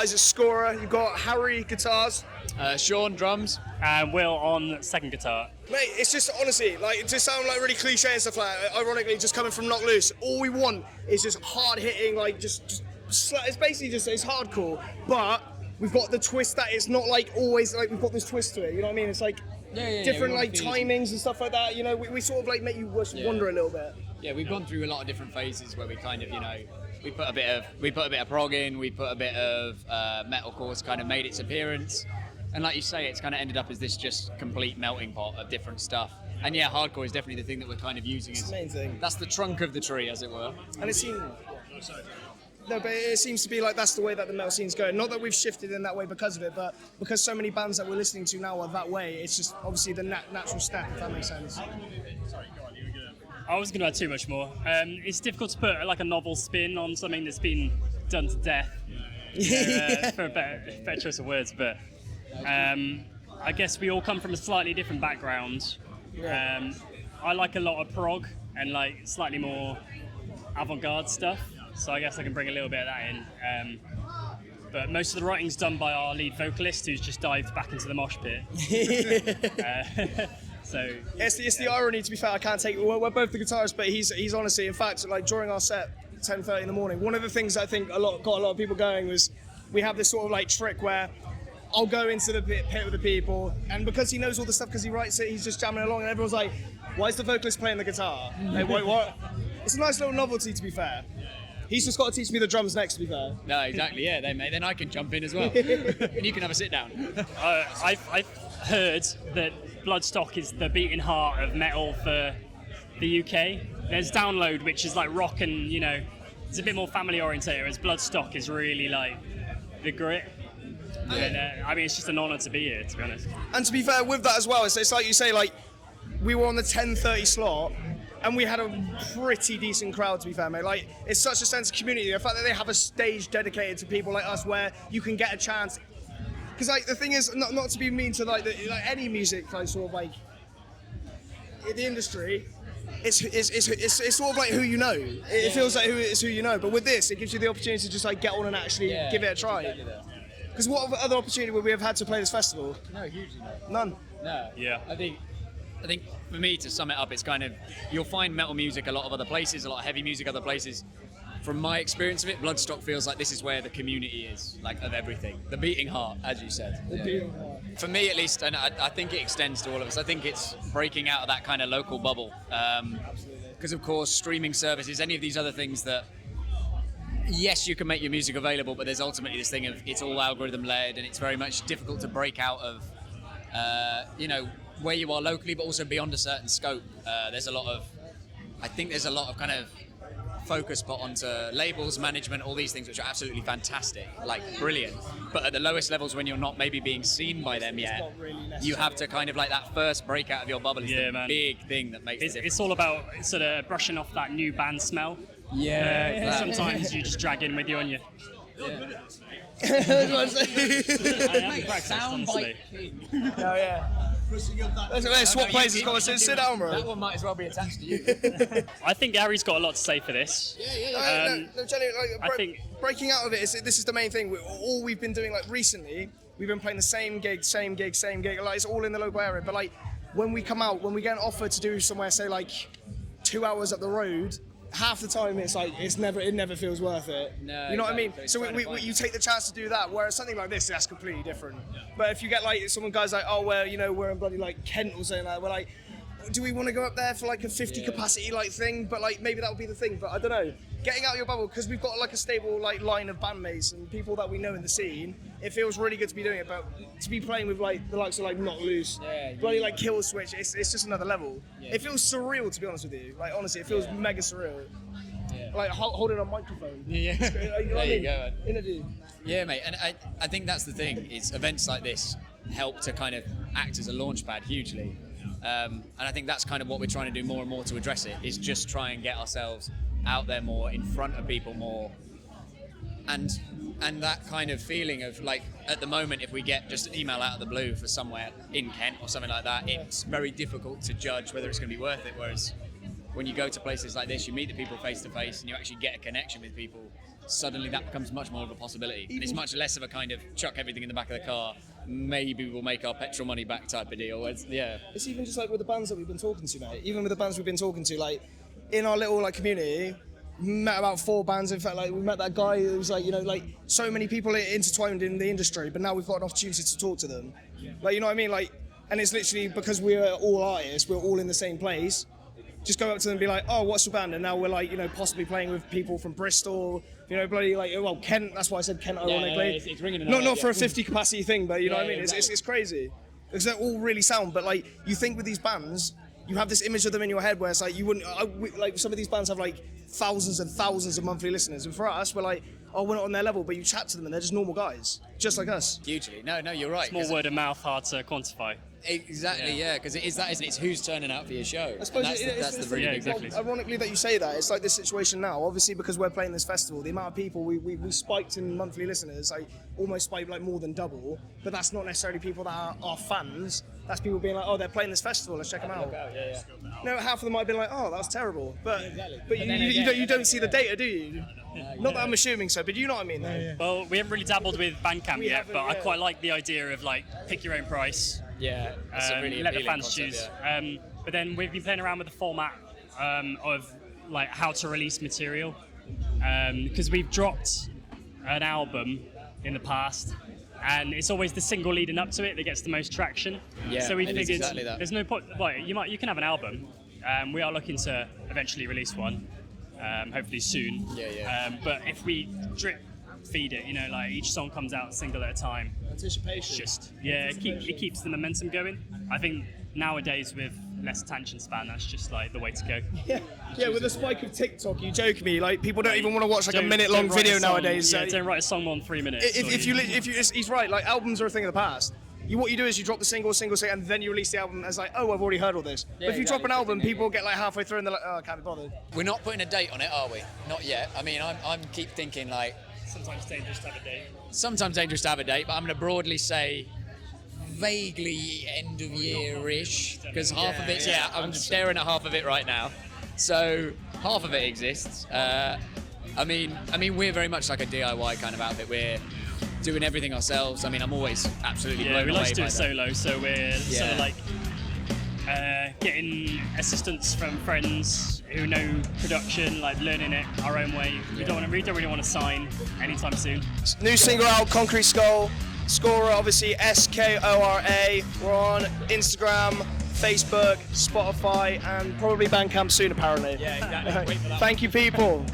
guys at Skora. You've got Harry guitars. Sean drums. And Will on second guitar. Mate, it's just honestly, like, to sound like really cliche and stuff like that, ironically, just coming from Knock Loose, all we want is just hard hitting, like, just it's basically just, it's hardcore, but we've got the twist that it's not like always, like, we've got this twist to it, you know what I mean? It's like different, like, timings and stuff like that, you know, we sort of, like, make you wonder a little bit. Yeah, we've gone through a lot of different phases where we kind of, you know, we put a bit of prog in, we put a bit of metalcore kind of made its appearance. And like you say, it's kind of ended up as this just complete melting pot of different stuff. And yeah, hardcore is definitely the thing that we're kind of using. It's the main thing. That's the trunk of the tree, as it were. And it seems... No, but it seems to be like that's the way that the metal scene's going. Not that we've shifted in that way because of it, but because so many bands that we're listening to now are that way, it's just obviously the natural step, if that makes sense. Sorry, go on, you were going to... I wasn't going to add too much more. It's difficult to put like a novel spin on something that's been done to death, for a better choice of words, but... I guess we all come from a slightly different background. I like a lot of prog and like slightly more avant-garde stuff, so I guess I can bring a little bit of that in. But most of the writing's done by our lead vocalist, who's just dived back into the mosh pit. So it's the irony. To be fair, I can't take. We're both the guitarists, but he's honestly, in fact, like during our set, 10:30 in the morning. One of the things I think got a lot of people going was we have this sort of like trick where I'll go into the pit with the people, and because he knows all the stuff, because he writes it, he's just jamming along, and everyone's like, "Why is the vocalist playing the guitar?" Like, what? It's a nice little novelty, to be fair. He's just got to teach me the drums next, to be fair. No, exactly. Yeah, then I can jump in as well, and you can have a sit down. I've heard that Bloodstock is the beating heart of metal for the UK. There's Download, which is like rock and, you know, it's a bit more family orientated, whereas Bloodstock is really like the grit. And, I mean, it's just an honour to be here, to be honest. And to be fair, with that as well, it's like you say, like, we were on the 10:30 slot, and we had a pretty decent crowd, to be fair, mate. Like, it's such a sense of community. The fact that they have a stage dedicated to people like us where you can get a chance. Because, like, the thing is, not to be mean to, like, any music, like, sort of, like, in the industry, it's sort of like who you know. It feels like who you know. But with this, it gives you the opportunity to just, like, get on and actually give it a try. Exactly. Because what other opportunity would we have had to play this festival? No, hugely not. None. No. Yeah. I think for me, to sum it up, it's kind of, you'll find metal music a lot of other places, a lot of heavy music other places. From my experience of it, Bloodstock feels like this is where the community is, like, of everything. The beating heart, as you said. The beating heart. For me, at least, and I think it extends to all of us, I think it's breaking out of that kind of local bubble. Because, of course, streaming services, any of these other things that, yes, you can make your music available, but there's ultimately this thing of it's all algorithm led, and it's very much difficult to break out of, you know, where you are locally, but also beyond a certain scope. There's a lot of kind of focus put onto labels, management, all these things, which are absolutely fantastic, like brilliant. But at the lowest levels, when you're not maybe being seen by them yet, you have to kind of like that first break out of your bubble is the big thing that makes it. It's all about sort of brushing off that new band smell. Sometimes you just drag in with you on you. I haven't practiced, honestly. Oh, yeah. Let's swap places. Come on, sit down, bro. That one might as well be attached to you. I think Gary's got a lot to say for this. No, Jenny, like, I think breaking out of it, this is the main thing. All we've been doing, like, recently, we've been playing the same gig. Like, it's all in the local area. But, like, when we come out, when we get an offer to do somewhere, say, like, 2 hours up the road, half the time it's like it never feels worth it. No, you know what I mean? So you take the chance to do that, whereas something like this, that's completely different. But if you get like someone guys like, oh well, you know, we're in bloody like Kent or something like that, we're like, do we want to go up there for like a 50 capacity like thing? But like maybe that would be the thing. But I don't know. Getting out of your bubble, because we've got like a stable like line of bandmates and people that we know in the scene. It feels really good to be doing it, but to be playing with like the likes of like Knock Loose, bloody like Kill Switch, it's just another level. It feels surreal, to be honest with you. Like honestly, it feels mega surreal. Like holding a microphone. Yeah. There you go. Interview. Yeah, mate. And I think that's the thing. Is events like this help to kind of act as a launch pad hugely. And I think that's kind of what we're trying to do more and more to address it. Is just try and get ourselves out there more, in front of people more, and that kind of feeling of like at the moment, if we get just an email out of the blue for somewhere in Kent or something like that, it's very difficult to judge whether it's going to be worth it. Whereas when you go to places like this, you meet the people face to face and you actually get a connection with people. suddenly that becomes much more of a possibility. And it's much less of a kind of chuck everything in the back of the car, maybe we'll make our petrol money back type of deal. It's even just like with the bands that we've been talking to, mate. Even with the bands we've been talking to, like in our little like community, we met about 4 bands. In fact, like we met that guy who was like, you know, like so many people intertwined in the industry, but now we've got an opportunity to talk to them. Like, you know what I mean? Like, and it's literally because we're all artists, we're all in the same place. Just go up to them and be like, oh, what's your band? And now we're like, you know, possibly playing with people from Bristol, you know, bloody like, well, Kent, that's why I said Kent ironically. It's ringing not for a 50 capacity thing, but you know what I mean? Exactly. It's crazy. Because they're all really sound, but like, you think with these bands, you have this image of them in your head where it's like, you wouldn't, like some of these bands have like thousands and thousands of monthly listeners. And for us, we're like, oh, we're not on their level, but you chat to them and they're just normal guys, just like us. Hugely. No, you're right. It's more word of mouth, hard to quantify. Exactly, yeah, because it is that, isn't it? It's who's turning out for your show. I suppose That's the really big exactly. Ironically that you say that, it's like this situation now. Obviously, because we're playing this festival, the amount of people we spiked in monthly listeners, like almost spiked like more than double. But that's not necessarily people that are fans. That's people being like, oh, they're playing this festival, let's check them out. No, half of them might be like, oh, that was terrible. But you don't see the data, do you? Not that I'm assuming so, but you know what I mean, though. Well, we haven't really dabbled with Bandcamp yet, but I quite like the idea of like pick your own price. Yeah, that's a really let the appealing fans concept, choose. yeah. But then we've been playing around with the format of like how to release material, because we've dropped an album in the past, and it's always the single leading up to it that gets the most traction. Yeah, so we it is figured exactly that. there's no point. Like you can have an album. We are looking to eventually release one, hopefully soon. Yeah. But if we drip feed it, you know, like each song comes out single at a time. Anticipation. Just it keeps the momentum going. I think nowadays with less attention span, that's just like the way to go. Yeah, with the spike of TikTok, you joke me, like people don't even want to watch like a Don't minute-long write video a song- nowadays. Yeah, don't write a song more than 3 minutes. He's right. Like albums are a thing of the past. What you do is you drop the single, and then you release the album as like, oh, I've already heard all this. But if you drop an album, people get like halfway through and they're like, oh, I can't be bothered. We're not putting a date on it, are we? Not yet. I mean, I'm keep thinking like. Sometimes dangerous to have a date. Sometimes dangerous to have a date, but I'm going to broadly say vaguely end of year-ish, because half of it, I'm staring at half of it right now. So half of it exists. I mean, we're very much like a DIY kind of outfit. We're doing everything ourselves. I mean, I'm always absolutely blown away. We like to do by it that. solo, so we're sort of like getting assistance from friends who know production, like learning it our own way. We don't really want to sign anytime soon. New single out, Concrete Skull. Skora, obviously Skora. We're on Instagram, Facebook, Spotify, and probably Bandcamp soon, apparently. Yeah, exactly. Wait for that. Thank you, people.